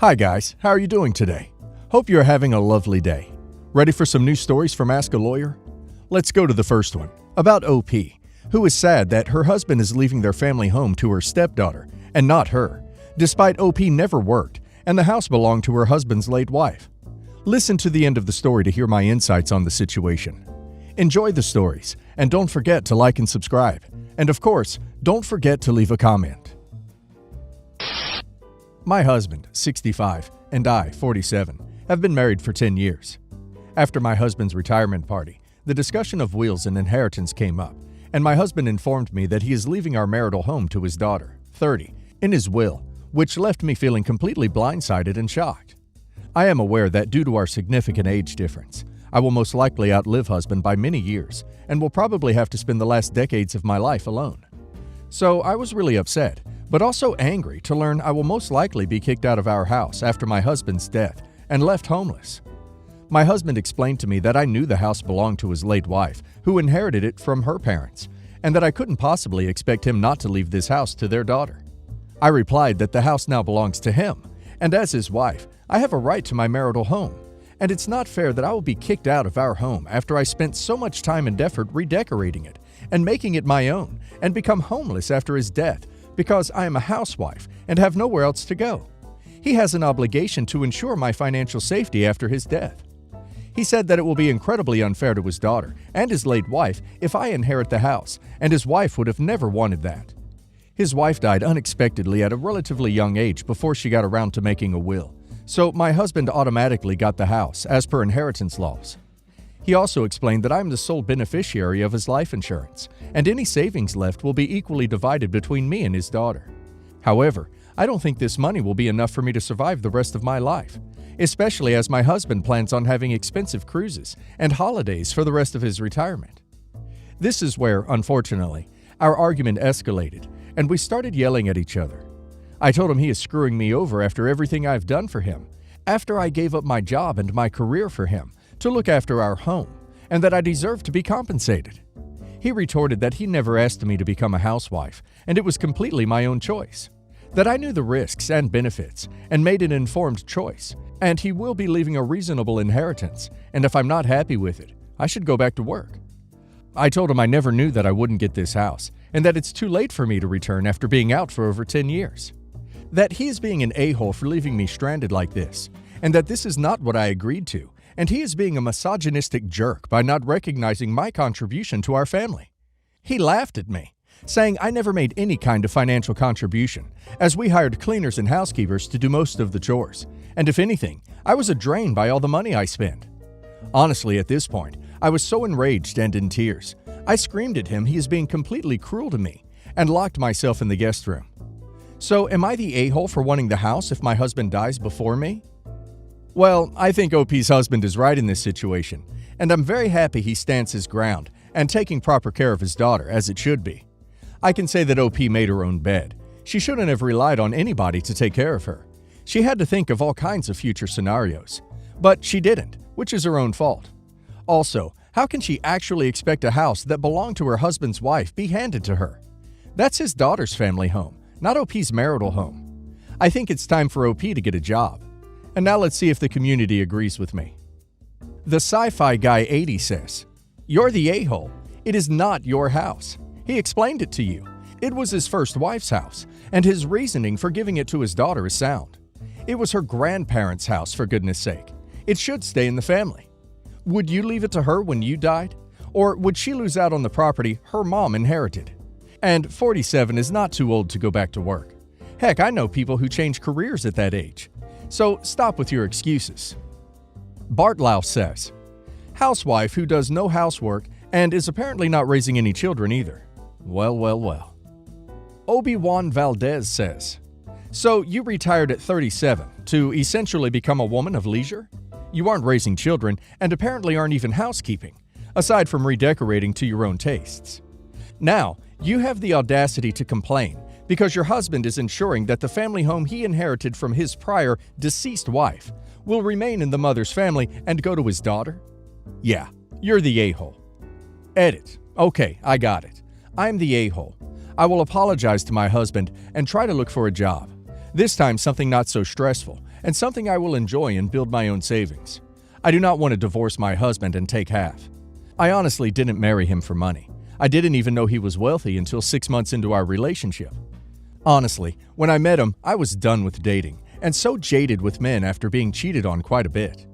Hi guys, how are you doing today? Hope you're having a lovely day. Ready for some new stories from Ask a Lawyer? Let's go to the first one, about OP, who is sad that her husband is leaving their family home to her stepdaughter, and not her, despite OP never worked, and the house belonged to her husband's late wife. Listen to the end of the story to hear my insights on the situation. Enjoy the stories, and don't forget to like and subscribe. And of course, don't forget to leave a comment. My husband, 65, and I, 47, have been married for 10 years. After my husband's retirement party, the discussion of wills and inheritance came up, and my husband informed me that he is leaving our marital home to his daughter, 30, in his will, which left me feeling completely blindsided and shocked. I am aware that due to our significant age difference, I will most likely outlive husband by many years and will probably have to spend the last decades of my life alone. So I was really upset, but also angry to learn I will most likely be kicked out of our house after my husband's death and left homeless. My husband explained to me that I knew the house belonged to his late wife, who inherited it from her parents, and that I couldn't possibly expect him not to leave this house to their daughter. I replied that the house now belongs to him, and as his wife, I have a right to my marital home, and it's not fair that I will be kicked out of our home after I spent so much time and effort redecorating it and making it my own, and become homeless after his death because I am a housewife and have nowhere else to go. He has an obligation to ensure my financial safety after his death. He said that it will be incredibly unfair to his daughter and his late wife if I inherit the house, and his wife would have never wanted that. His wife died unexpectedly at a relatively young age before she got around to making a will, so my husband automatically got the house as per inheritance laws. He also explained that I am the sole beneficiary of his life insurance, and any savings left will be equally divided between me and his daughter. However, I don't think this money will be enough for me to survive the rest of my life, especially as my husband plans on having expensive cruises and holidays for the rest of his retirement. This is where, unfortunately, our argument escalated, and we started yelling at each other. I told him he is screwing me over after everything I've done for him, after I gave up my job and my career for him to look after our home, and that I deserve to be compensated. He retorted that he never asked me to become a housewife, and it was completely my own choice, that I knew the risks and benefits and made an informed choice, and he will be leaving a reasonable inheritance, and if I'm not happy with it, I should go back to work. I told him I never knew that I wouldn't get this house, and that it's too late for me to return after being out for over 10 years. That he is being an a-hole for leaving me stranded like this, and that this is not what I agreed to, and he is being a misogynistic jerk by not recognizing my contribution to our family. He laughed at me, saying I never made any kind of financial contribution, as we hired cleaners and housekeepers to do most of the chores, and if anything, I was a drain by all the money I spent. Honestly, at this point, I was so enraged and in tears. I screamed at him he is being completely cruel to me, and locked myself in the guest room. So, am I the a-hole for wanting the house if my husband dies before me? Well, I think OP's husband is right in this situation, and I'm very happy he stands his ground and taking proper care of his daughter, as it should be. I can say that OP made her own bed. She shouldn't have relied on anybody to take care of her. She had to think of all kinds of future scenarios. But she didn't, which is her own fault. Also, how can she actually expect a house that belonged to her husband's wife be handed to her? That's his daughter's family home, not OP's marital home. I think it's time for OP to get a job. And now let's see if the community agrees with me. The Sci-Fi Guy 80 says, "You're the a-hole. It is not your house. He explained it to you. It was his first wife's house, and his reasoning for giving it to his daughter is sound. It was her grandparents' house, for goodness sake. It should stay in the family. Would you leave it to her when you died? Or would she lose out on the property her mom inherited? And 47 is not too old to go back to work. Heck, I know people who change careers at that age. So stop with your excuses." Bartlow says, "Housewife who does no housework and is apparently not raising any children either. Well, well, well." Obi-Wan Valdez says, "So you retired at 37 to essentially become a woman of leisure? You aren't raising children and apparently aren't even housekeeping, aside from redecorating to your own tastes. Now, you have the audacity to complain because your husband is ensuring that the family home he inherited from his prior deceased wife will remain in the mother's family and go to his daughter? Yeah, you're the a-hole." Edit. Okay, I got it. I'm the a-hole. I will apologize to my husband and try to look for a job. This time something not so stressful, and something I will enjoy and build my own savings. I do not want to divorce my husband and take half. I honestly didn't marry him for money. I didn't even know he was wealthy until 6 months into our relationship. Honestly, when I met him, I was done with dating and so jaded with men after being cheated on quite a bit.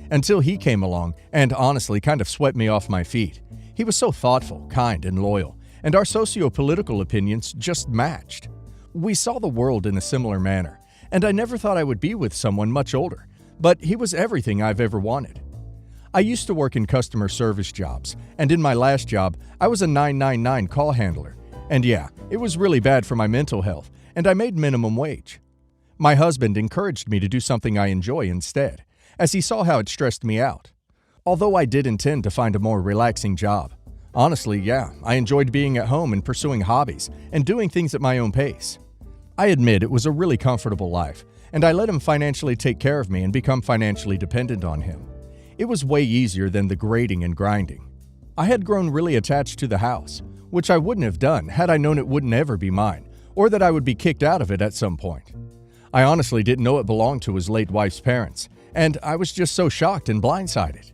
Until he came along and honestly kind of swept me off my feet. He was so thoughtful, kind, and loyal, and our socio-political opinions just matched. We saw the world in a similar manner, and I never thought I would be with someone much older, but he was everything I've ever wanted. I used to work in customer service jobs, and in my last job, I was a 999 call handler. And yeah, it was really bad for my mental health, and I made minimum wage. My husband encouraged me to do something I enjoy instead, as he saw how it stressed me out. Although I did intend to find a more relaxing job. Honestly, yeah, I enjoyed being at home and pursuing hobbies and doing things at my own pace. I admit it was a really comfortable life, and I let him financially take care of me and become financially dependent on him. It was way easier than the grading and grinding. I had grown really attached to the house, which I wouldn't have done had I known it wouldn't ever be mine, or that I would be kicked out of it at some point. I honestly didn't know it belonged to his late wife's parents, and I was just so shocked and blindsided.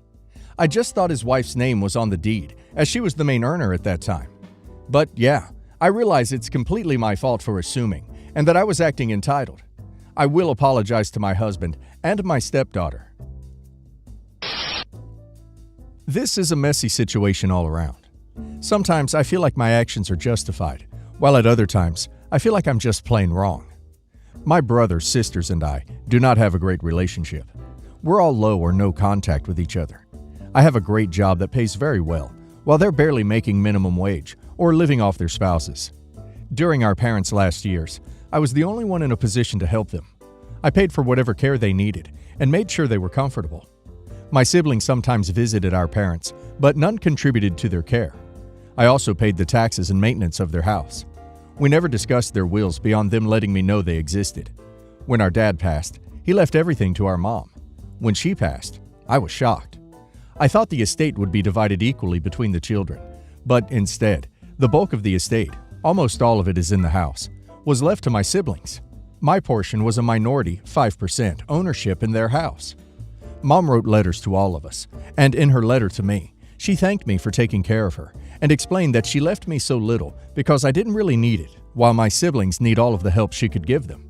I just thought his wife's name was on the deed, as she was the main earner at that time. But yeah, I realize it's completely my fault for assuming, and that I was acting entitled. I will apologize to my husband and my stepdaughter. This is a messy situation all around. Sometimes I feel like my actions are justified, while at other times I feel like I'm just plain wrong. My brothers, sisters, and I do not have a great relationship. We're all low or no contact with each other. I have a great job that pays very well, while they're barely making minimum wage or living off their spouses. During our parents' last years, I was the only one in a position to help them. I paid for whatever care they needed and made sure they were comfortable. My siblings sometimes visited our parents, but none contributed to their care. I also paid the taxes and maintenance of their house. We never discussed their wills beyond them letting me know they existed. When our dad passed, he left everything to our mom. When she passed, I was shocked. I thought the estate would be divided equally between the children, but instead, the bulk of the estate, almost all of it is in the house, was left to my siblings. My portion was a minority 5% ownership in their house. Mom wrote letters to all of us, and in her letter to me, she thanked me for taking care of her and explained that she left me so little because I didn't really need it, while my siblings need all of the help she could give them.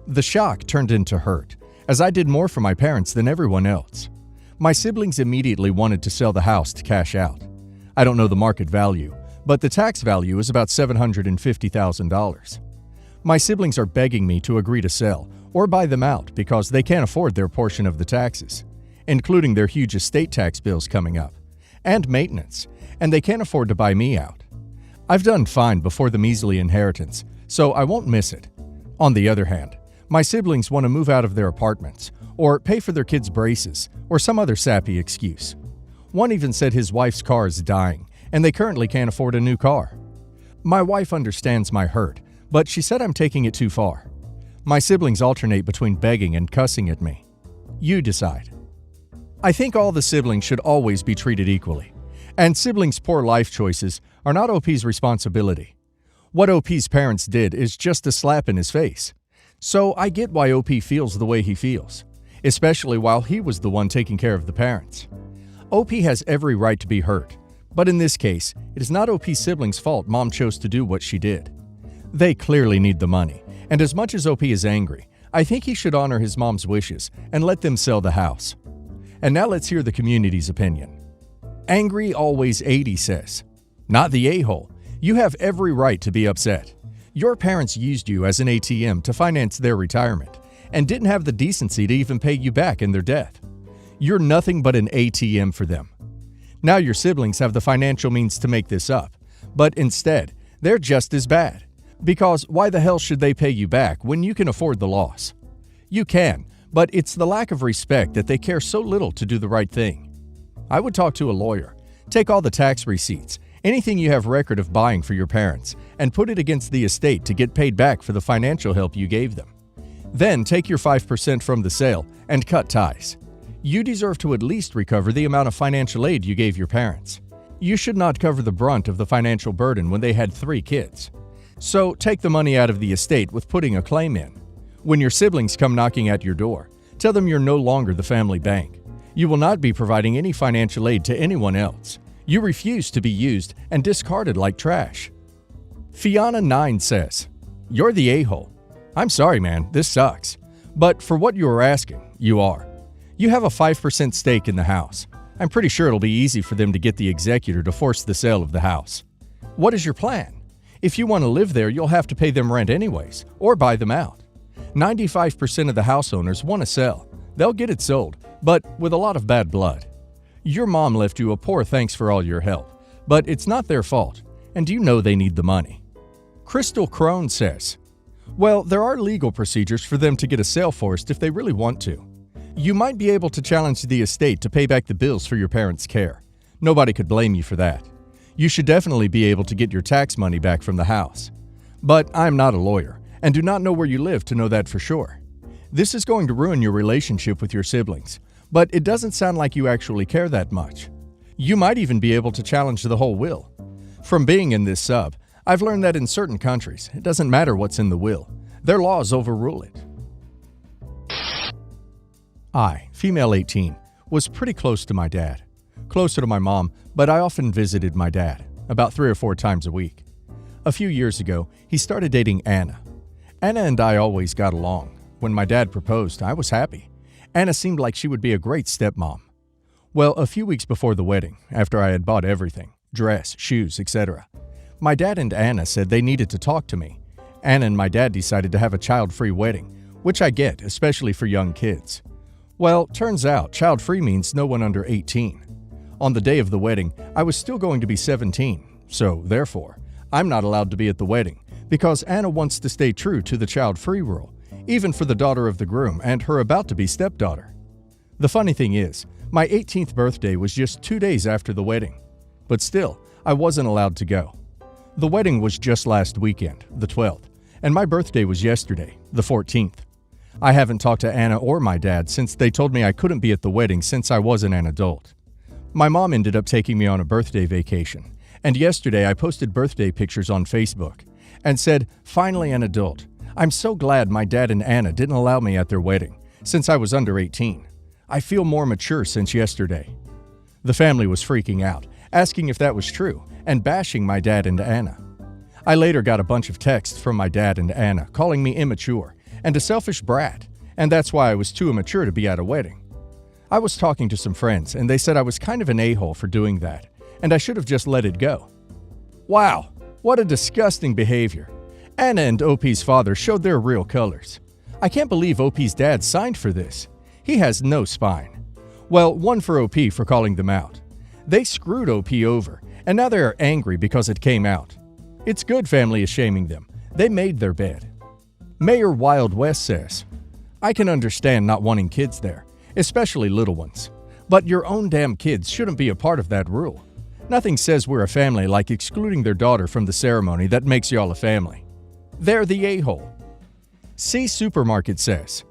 The shock turned into hurt, as I did more for my parents than everyone else. My siblings immediately wanted to sell the house to cash out. I don't know the market value, but the tax value is about $750,000. My siblings are begging me to agree to sell or buy them out because they can't afford their portion of the taxes, including their huge estate tax bills coming up, and maintenance, and they can't afford to buy me out. I've done fine before the measly inheritance, so I won't miss it. On the other hand, my siblings want to move out of their apartments, or pay for their kids' braces, or some other sappy excuse. One even said his wife's car is dying, and they currently can't afford a new car. My wife understands my hurt, but she said I'm taking it too far. My siblings alternate between begging and cussing at me. You decide. I think all the siblings should always be treated equally, and siblings' poor life choices are not OP's responsibility. What OP's parents did is just a slap in his face. So I get why OP feels the way he feels, especially while he was the one taking care of the parents. OP has every right to be hurt, but in this case, it is not OP's siblings' fault Mom chose to do what she did. They clearly need the money, and as much as OP is angry, I think he should honor his mom's wishes and let them sell the house. And now let's hear the community's opinion. Angry Always 80 says, "Not the a-hole. You have every right to be upset. Your parents used you as an ATM to finance their retirement and didn't have the decency to even pay you back in their death. You're nothing but an ATM for them. Now your siblings have the financial means to make this up, but instead, they're just as bad. Because why the hell should they pay you back when you can afford the loss? You can, but it's the lack of respect that they care so little to do the right thing. I would talk to a lawyer, take all the tax receipts, anything you have record of buying for your parents, and put it against the estate to get paid back for the financial help you gave them. Then take your 5% from the sale and cut ties. You deserve to at least recover the amount of financial aid you gave your parents. You should not cover the brunt of the financial burden when they had 3 kids. So take the money out of the estate with putting a claim in. When your siblings come knocking at your door, Tell them you're no longer the family bank. You will not be providing any financial aid to anyone else. You refuse to be used and discarded like trash. Fiona9 says, "You're the a-hole. I'm sorry, man, this sucks. But for what you are asking, you are. You have a 5% stake in the house. I'm pretty sure it'll be easy for them to get the executor to force the sale of the house. What is your plan? If you want to live there, you'll have to pay them rent anyways, or buy them out. 95% of the house owners want to sell. They'll get it sold, but with a lot of bad blood. Your mom left you a poor thanks for all your help, but it's not their fault, and you know they need the money." Crystal Crone says, "Well, there are legal procedures for them to get a sale forced if they really want to. You might be able to challenge the estate to pay back the bills for your parents' care. Nobody could blame you for that. You should definitely be able to get your tax money back from the house. But I'm not a lawyer, and do not know where you live to know that for sure. This is going to ruin your relationship with your siblings, but it doesn't sound like you actually care that much. You might even be able to challenge the whole will. From being in this sub, I've learned that in certain countries, it doesn't matter what's in the will. Their laws overrule it." I, female 18, was pretty close to my dad. Closer to my mom, but I often visited my dad, about 3 or 4 times a week. A few years ago, he started dating Anna. Anna and I always got along. When my dad proposed, I was happy. Anna seemed like she would be a great stepmom. Well, a few weeks before the wedding, after I had bought everything, dress, shoes, etc., my dad and Anna said they needed to talk to me. Anna and my dad decided to have a child-free wedding, which I get, especially for young kids. Well, turns out child-free means no one under 18. On the day of the wedding, I was still going to be 17, so therefore, I'm not allowed to be at the wedding because Anna wants to stay true to the child-free rule, even for the daughter of the groom and her about-to-be stepdaughter. The funny thing is, my 18th birthday was just 2 days after the wedding, but still, I wasn't allowed to go. The wedding was just last weekend, the 12th, and my birthday was yesterday, the 14th. I haven't talked to Anna or my dad since they told me I couldn't be at the wedding since I wasn't an adult. My mom ended up taking me on a birthday vacation, and yesterday I posted birthday pictures on Facebook and said, "Finally an adult. I'm so glad my dad and Anna didn't allow me at their wedding, since I was under 18. I feel more mature since yesterday." The family was freaking out, asking if that was true, and bashing my dad and Anna. I later got a bunch of texts from my dad and Anna calling me immature and a selfish brat, and that's why I was too immature to be at a wedding. I was talking to some friends, and they said I was kind of an a-hole for doing that, and I should have just let it go. Wow, what a disgusting behavior. Anna and OP's father showed their real colors. I can't believe OP's dad signed for this. He has no spine. Well, one for OP for calling them out. They screwed OP over, and now they are angry because it came out. It's good family is shaming them. They made their bed. Mayor Wild West says, "I can understand not wanting kids there, especially little ones. But your own damn kids shouldn't be a part of that rule. Nothing says we're a family like excluding their daughter from the ceremony that makes y'all a family. They're the a-hole." C Supermarket says,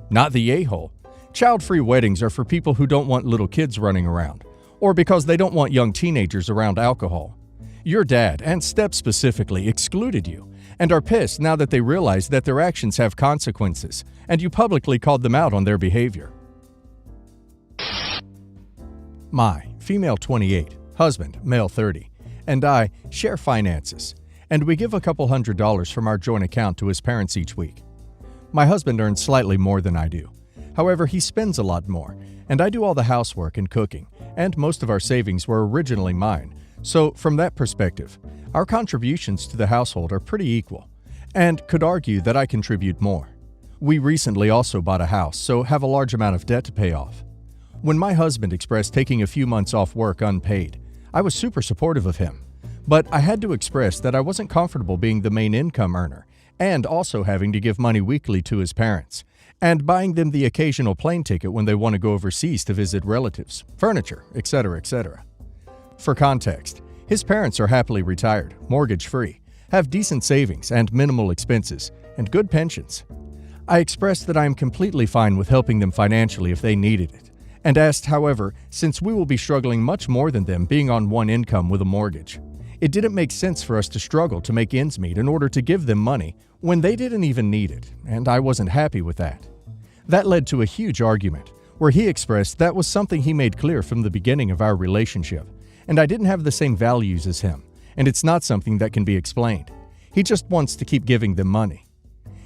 "Not the a-hole. Child-free weddings are for people who don't want little kids running around, or because they don't want young teenagers around alcohol. Your dad, and Step specifically, excluded you, and are pissed now that they realize that their actions have consequences, and you publicly called them out on their behavior." My, female 28, husband, male 30, and I share finances, and we give a couple $100 from our joint account to his parents each week. My husband earns slightly more than I do. However, he spends a lot more, and I do all the housework and cooking, and most of our savings were originally mine. So, from that perspective, our contributions to the household are pretty equal, and could argue that I contribute more. We recently also bought a house, so have a large amount of debt to pay off. When my husband expressed taking a few months off work unpaid, I was super supportive of him, but I had to express that I wasn't comfortable being the main income earner, and also having to give money weekly to his parents, and buying them the occasional plane ticket when they want to go overseas to visit relatives, furniture, etc., etc. For context, his parents are happily retired, mortgage-free, have decent savings and minimal expenses, and good pensions. I expressed that I am completely fine with helping them financially if they needed it, and asked, however, since we will be struggling much more than them being on one income with a mortgage, it didn't make sense for us to struggle to make ends meet in order to give them money when they didn't even need it, and I wasn't happy with that. That led to a huge argument, where he expressed that was something he made clear from the beginning of our relationship, and I didn't have the same values as him, and it's not something that can be explained. He just wants to keep giving them money.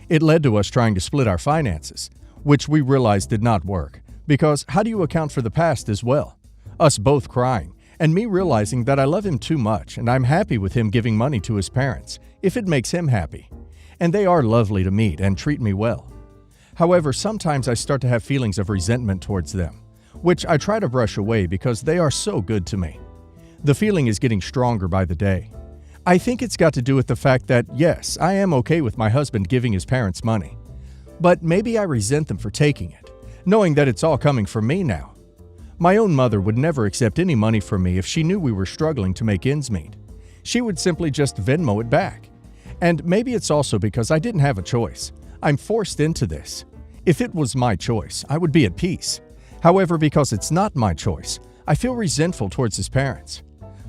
It led to us trying to split our finances, which we realized did not work, because how do you account for the past as well? Us both crying, and me realizing that I love him too much and I'm happy with him giving money to his parents, if it makes him happy. And they are lovely to meet and treat me well. However, sometimes I start to have feelings of resentment towards them, which I try to brush away because they are so good to me. The feeling is getting stronger by the day. I think it's got to do with the fact that, yes, I am okay with my husband giving his parents money, but maybe I resent them for taking it, knowing that it's all coming from me now. My own mother would never accept any money from me if she knew we were struggling to make ends meet. She would simply just Venmo it back. And maybe it's also because I didn't have a choice. I'm forced into this. If it was my choice, I would be at peace. However, because it's not my choice, I feel resentful towards his parents.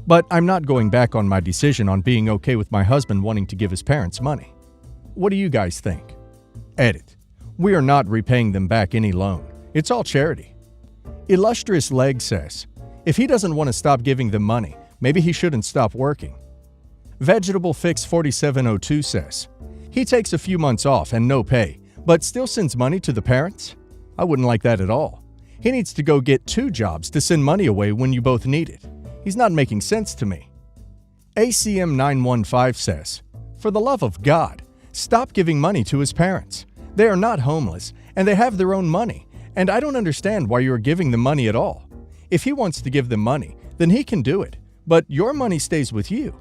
But I'm not going back on my decision on being okay with my husband wanting to give his parents money. What do you guys think? Edit. We are not repaying them back any loan. It's all charity. Illustrious Leg says, if he doesn't want to stop giving them money, maybe he shouldn't stop working. Vegetable Fix 4702 says, he takes a few months off and no pay, but still sends money to the parents? I wouldn't like that at all. He needs to go get 2 jobs to send money away when you both need it. He's not making sense to me. ACM 915 says, for the love of God, stop giving money to his parents. They are not homeless, and they have their own money, and I don't understand why you are giving them money at all. If he wants to give them money, then he can do it, but your money stays with you.